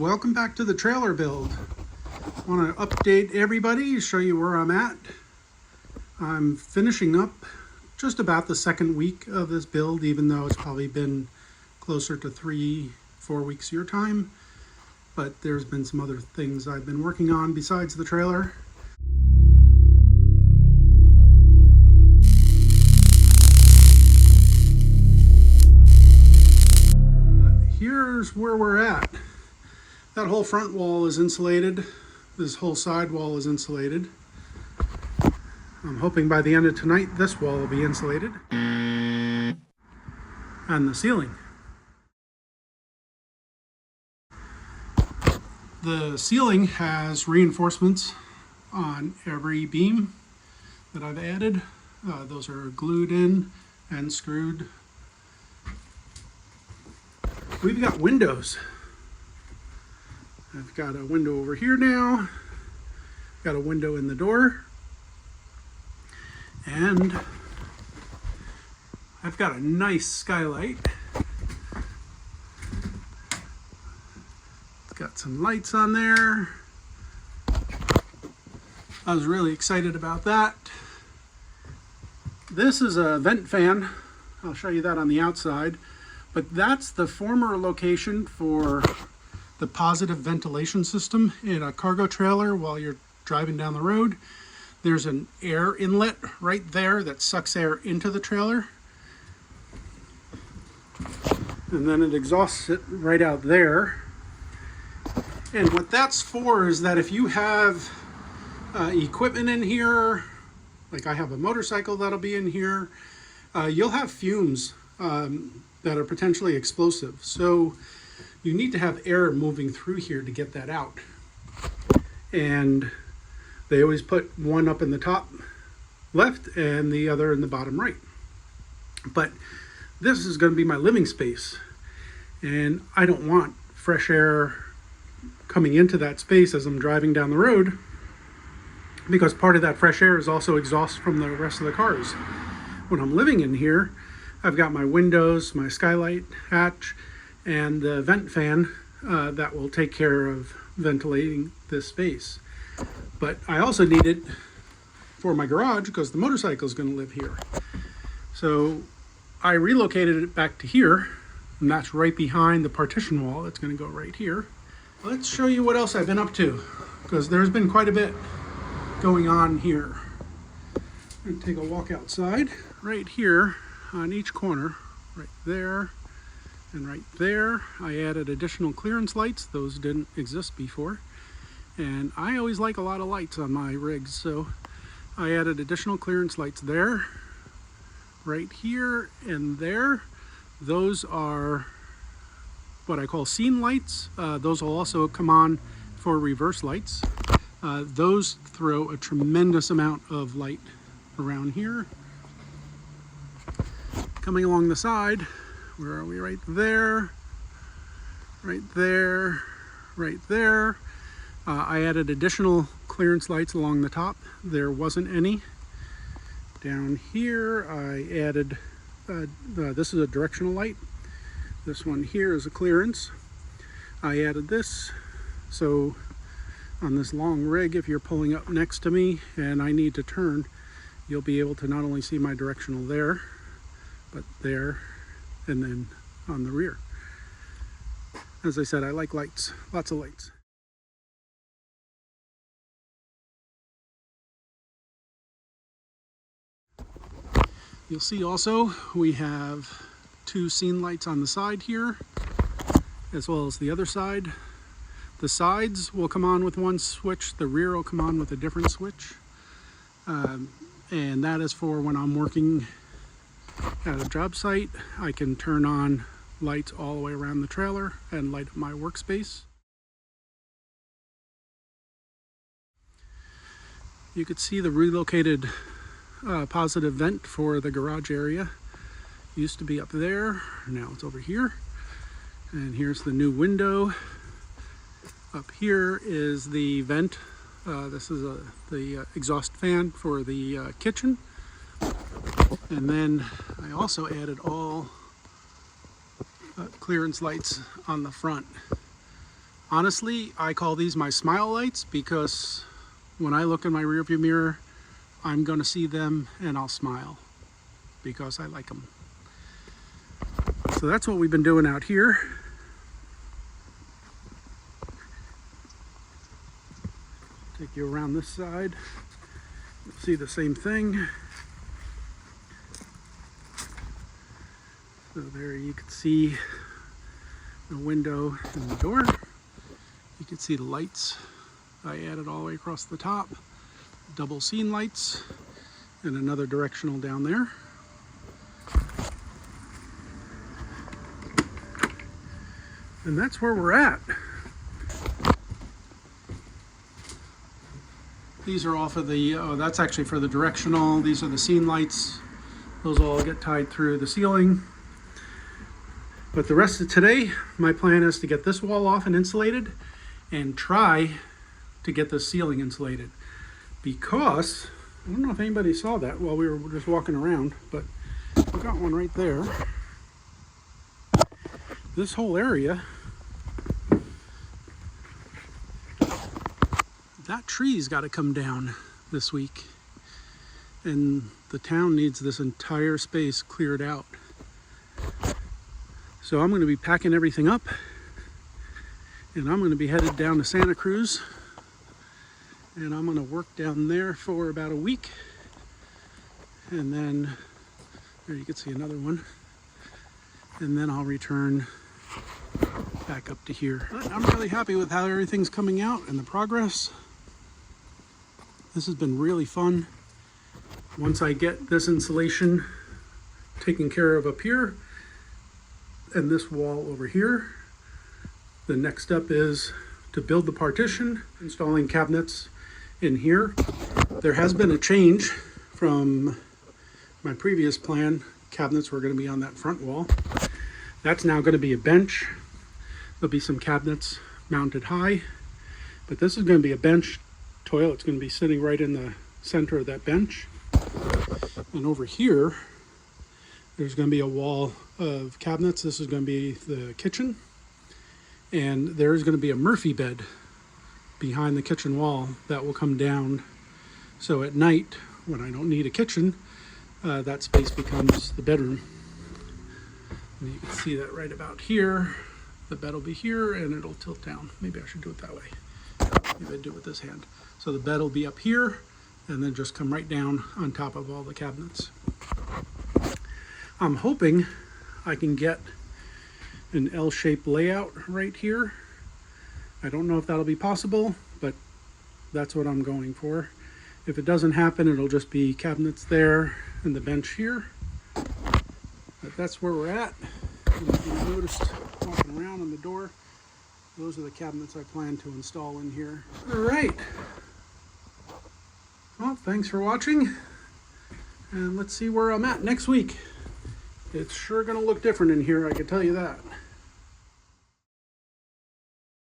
Welcome back to the trailer build. I want to update everybody, show you where I'm at. I'm finishing up just about the second week of this build, even though it's probably been closer to 3-4 weeks your time. But there's been some other things I've been working on besides the trailer. Here's where we're at. That whole front wall is insulated. This whole side wall is insulated. I'm hoping by the end of tonight this wall will be insulated. And the ceiling. The ceiling has reinforcements on every beam that I've added. Those are glued in and screwed. We've got windows. I've got a window over here now. Got a window in the door. And I've got a nice skylight. It's got some lights on there. I was really excited about that. This is a vent fan. I'll show you that on the outside. But that's the former location for the positive ventilation system in a cargo trailer while you're driving down the road. There's an air inlet right there that sucks air into the trailer. And then it exhausts it right out there. And what that's for is that if you have equipment in here, like I have a motorcycle that'll be in here, you'll have fumes that are potentially explosive. So you need to have air moving through here to get that out. And they always put one up in the top left and the other in the bottom right. But this is going to be my living space. And I don't want fresh air coming into that space as I'm driving down the road, because part of that fresh air is also exhaust from the rest of the cars. When I'm living in here, I've got my windows, my skylight hatch, and the vent fan that will take care of ventilating this space. But I also need it for my garage because the motorcycle is going to live here. So I relocated it back to here, and that's right behind the partition wall. It's going to go right here. Let's show you what else I've been up to, because there's been quite a bit going on here. I'm going to take a walk outside. Right here on each corner, right there, and right there, I added additional clearance lights. Those didn't exist before. And I always like a lot of lights on my rigs, so I added additional clearance lights there, right here, and there. Those are what I call scene lights. Those will also come on for reverse lights. Those throw a tremendous amount of light around here. Coming along the side, where are we? Right there, right there, right there. I added additional clearance lights along the top. There wasn't any. Down here, I added, this is a directional light. This one here is a clearance. I added this, so on this long rig, if you're pulling up next to me and I need to turn, you'll be able to not only see my directional there, but there, and then on the rear. As I said, I like lights, lots of lights. You'll see also we have 2 scene lights on the side here, as well as the other side. The sides will come on with one switch, the rear will come on with a different switch. And that is for when I'm working at a job site. I can turn on lights all the way around the trailer and light up my workspace. You could see the relocated positive vent for the garage area. Used to be up there, now it's over here. And here's the new window. Up here is the vent. This is the exhaust fan for the kitchen. And then I also added all clearance lights on the front. Honestly, I call these my smile lights because when I look in my rearview mirror, I'm going to see them and I'll smile because I like them. So that's what we've been doing out here. Take you around this side. You'll see the same thing. So there you can see the window and the door. You can see the lights I added all the way across the top. Double scene lights and another directional down there. And that's where we're at. These are off of the, that's actually for the directional. These are the scene lights. Those all get tied through the ceiling. But the rest of today, my plan is to get this wall off and insulated and try to get this ceiling insulated. Because, I don't know if anybody saw that while we were just walking around, but we got one right there. This whole area, that tree's got to come down this week. And the town needs this entire space cleared out. So I'm going to be packing everything up and I'm going to be headed down to Santa Cruz and I'm going to work down there for about a week. And then, there you can see another one. And then I'll return back up to here. But I'm really happy with how everything's coming out and the progress. This has been really fun. Once I get this insulation taken care of up here and this wall over here, the next step is to build the partition, installing cabinets in here. There has been a change from my previous plan. Cabinets were going to be on that front wall. That's now going to be a bench. There'll be some cabinets mounted high, but this is going to be a bench. Toilet's going to be sitting right in the center of that bench. And over here, there's going to be a wall of cabinets. This is going to be the kitchen. And there's going to be a Murphy bed behind the kitchen wall that will come down. So at night, when I don't need a kitchen, that space becomes the bedroom. And you can see that right about here. The bed will be here and it'll tilt down. Maybe I should do it that way. Maybe I'd do it with this hand. So the bed will be up here and then just come right down on top of all the cabinets. I'm hoping I can get an L-shaped layout right here. I don't know if that'll be possible, but that's what I'm going for. If it doesn't happen, it'll just be cabinets there and the bench here. But that's where we're at. And if you noticed walking around on the door, those are the cabinets I plan to install in here. All right. Well, thanks for watching. And let's see where I'm at next week. It's sure gonna look different in here, I can tell you that.